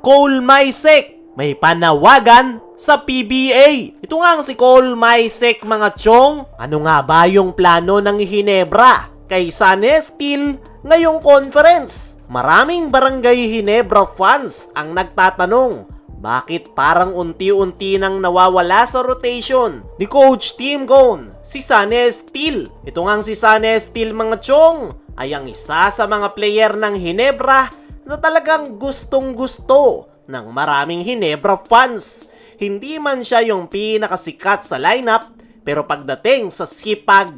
Cole Maisek may panawagan sa PBA. Ito nga ang si Cole Maisek mga chong. Ano nga ba yung plano ng Ginebra kay Sunny Steel ngayong conference? Maraming Barangay Ginebra fans ang nagtatanong, bakit parang unti-unti nang nawawala sa rotation ni Coach Tim Cone si Sunny Steel? Ito nga si Sunny Steel mga chong ay ang isa sa mga player ng Ginebra na talagang gustong-gusto ng maraming Ginebra fans. Hindi man siya yung pinakasikat sa lineup, pero pagdating sa sipag,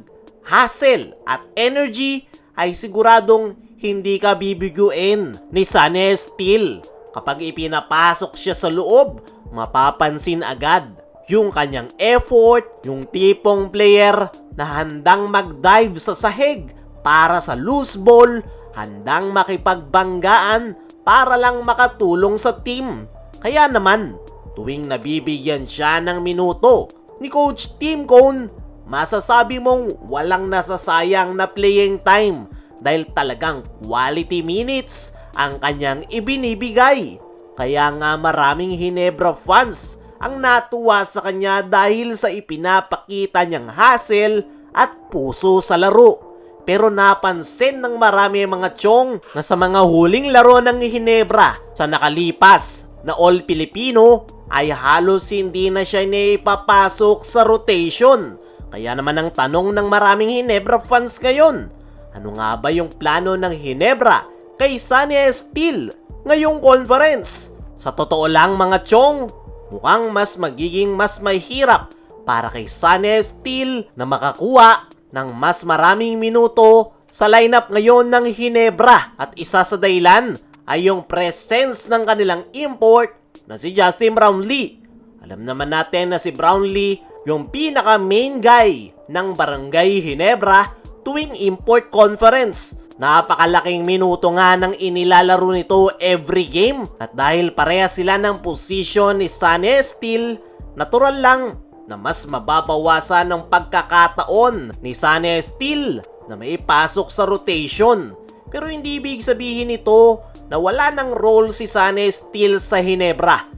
hustle at energy ay siguradong hindi ka bibiguin ni Sunny Steel. Kapag ipinapasok siya sa loob, mapapansin agad yung kanyang effort, yung tipong player na handang mag-dive sa sahig para sa loose ball, handang makipagbanggaan para lang makatulong sa team. Kaya naman, tuwing nabibigyan siya ng minuto ni Coach Tim Cone, masasabi mong walang nasasayang na playing time dahil talagang quality minutes ang kanyang ibinibigay. Kaya nga maraming Ginebra fans ang natuwa sa kanya dahil sa ipinapakita niyang hustle at puso sa laro. Pero napansin ng marami mga chong na sa mga huling laro ng Ginebra sa nakalipas na All Filipino ay halos hindi na siya naipapasok sa rotation. Kaya naman ang tanong ng maraming Ginebra fans ngayon, ano nga ba yung plano ng Ginebra kay Sunny Steel ngayong conference? Sa totoo lang mga chong, mukhang magiging mas mahirap para kay Sunny Steel na makakuha ng mas maraming minuto sa lineup ngayon ng Ginebra. At isa sa dahilan ay yung presence ng kanilang import na si Justin Brownlee. Alam naman natin na si Brownlee yung pinaka main guy ng Barangay Ginebra tuwing import conference. Napakalaking minuto nga ng inilalaro nito every game. At dahil pareha sila ng posisyon ni Sunny Steel, natural lang na mas mababawasan ng pagkakataon ni Sunny Steel na maipasok sa rotation. Pero hindi ibig sabihin nito na wala ng role si Sunny Steel sa Ginebra.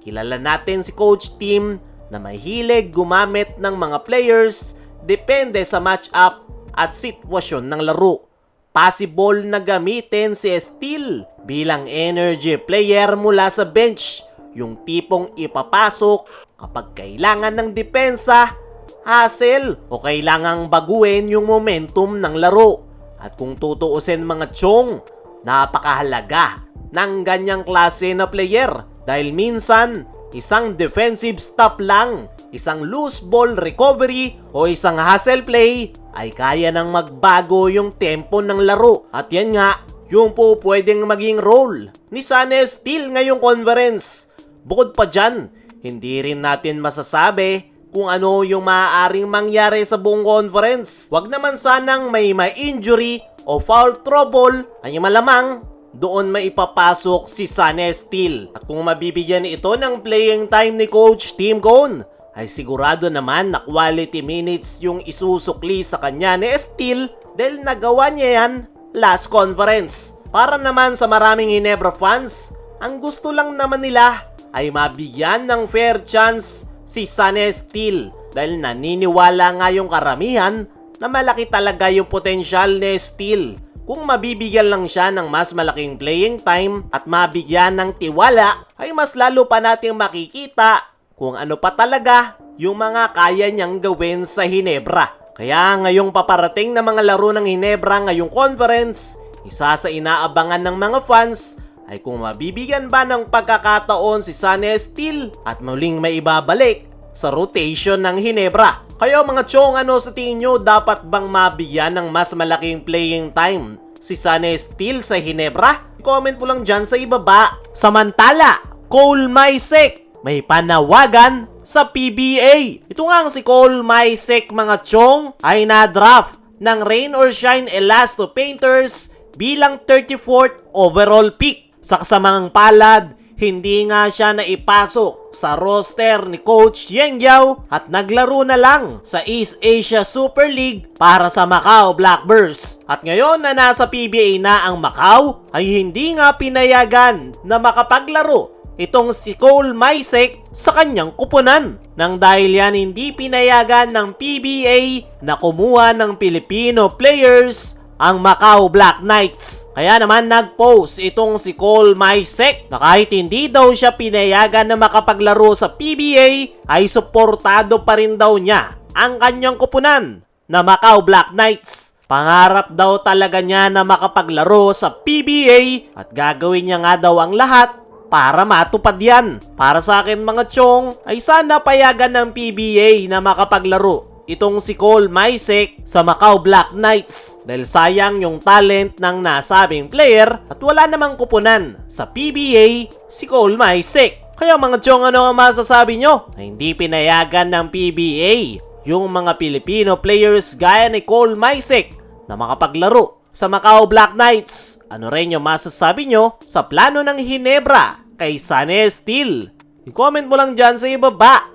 Kilala natin si Coach Tim na mahilig gumamit ng mga players depende sa matchup at sitwasyon ng laro. Possible na gamitin si Steel bilang energy player mula sa bench, yung tipong ipapasok kapag kailangan ng depensa, hustle o kailangang baguhin yung momentum ng laro. At kung tutuusin mga chong, napakahalaga ng ganyang klase na player dahil minsan isang defensive stop lang, isang loose ball recovery o isang hustle play ay kaya nang magbago yung tempo ng laro. At yan nga yung po pwedeng maging role ni Sunny Steel ngayong conference. Bukod pa dyan, hindi rin natin masasabi kung ano yung maaaring mangyari sa buong conference. Wag naman sanang may injury o foul trouble ay malamang doon maipapasok si Sunny Steel. At kung mabibigyan ito ng playing time ni Coach Tim Cone, ay sigurado naman na quality minutes yung isusukli sa kanya ni Steel dahil nagawa niya yan last conference. Para naman sa maraming Ginebra fans, ang gusto lang naman nila ay mabigyan ng fair chance si Sunny Steel dahil naniniwala nga yung karamihan na malaki talaga yung potensyal ni Steel. Kung mabibigyan lang siya ng mas malaking playing time at mabigyan ng tiwala, ay mas lalo pa nating makikita kung ano pa talaga yung mga kaya niyang gawin sa Ginebra. Kaya ngayong paparating na mga laro ng Ginebra ngayong conference, isa sa inaabangan ng mga fans ay kung mabibigyan ba ng pagkakataon si Sunny Steel at muling may ibabalik sa rotation ng Ginebra. Kaya mga chong, ano sa tingin nyo, dapat bang mabigyan ng mas malaking playing time si Sunny Steel sa Ginebra? Comment mo lang dyan sa ibaba. Samantala, Cole Maisek may panawagan sa PBA. Ito nga si Cole Maisek mga chong ay na-draft ng Rain or Shine Elasto Painters bilang 34th overall pick. Sa kasamang palad, hindi nga siya naipasok sa roster ni Coach Yeng Yao at naglaro na lang sa East Asia Super League para sa Macau Blackbirds. At ngayon na nasa PBA na ang Macau, ay hindi nga pinayagan na makapaglaro itong si Cole Maisek sa kanyang kupunan. Nang dahil yan hindi pinayagan ng PBA na kumuha ng Filipino players ang Macau Black Knights. Kaya naman nag-post itong si Cole Maisek na kahit hindi daw siya pinayagan na makapaglaro sa PBA ay suportado pa rin daw niya ang kanyang kupunan na Macau Black Knights. Pangarap daw talaga niya na makapaglaro sa PBA at gagawin niya nga daw ang lahat para matupad yan. Para sa akin mga chong ay sana payagan ng PBA na makapaglaro itong si Cole Maisek sa Macau Black Knights dahil sayang yung talent ng nasabing player at wala namang kupunan sa PBA si Cole Maisek. Kaya mga chong, ano ang masasabi nyo na hindi pinayagan ng PBA yung mga Filipino players gaya ni Cole Maisek na makapaglaro sa Macau Black Knights? Ano rin yung masasabi nyo sa plano ng Hinebra kay Sunny Steel? I-comment mo lang dyan sa ibaba.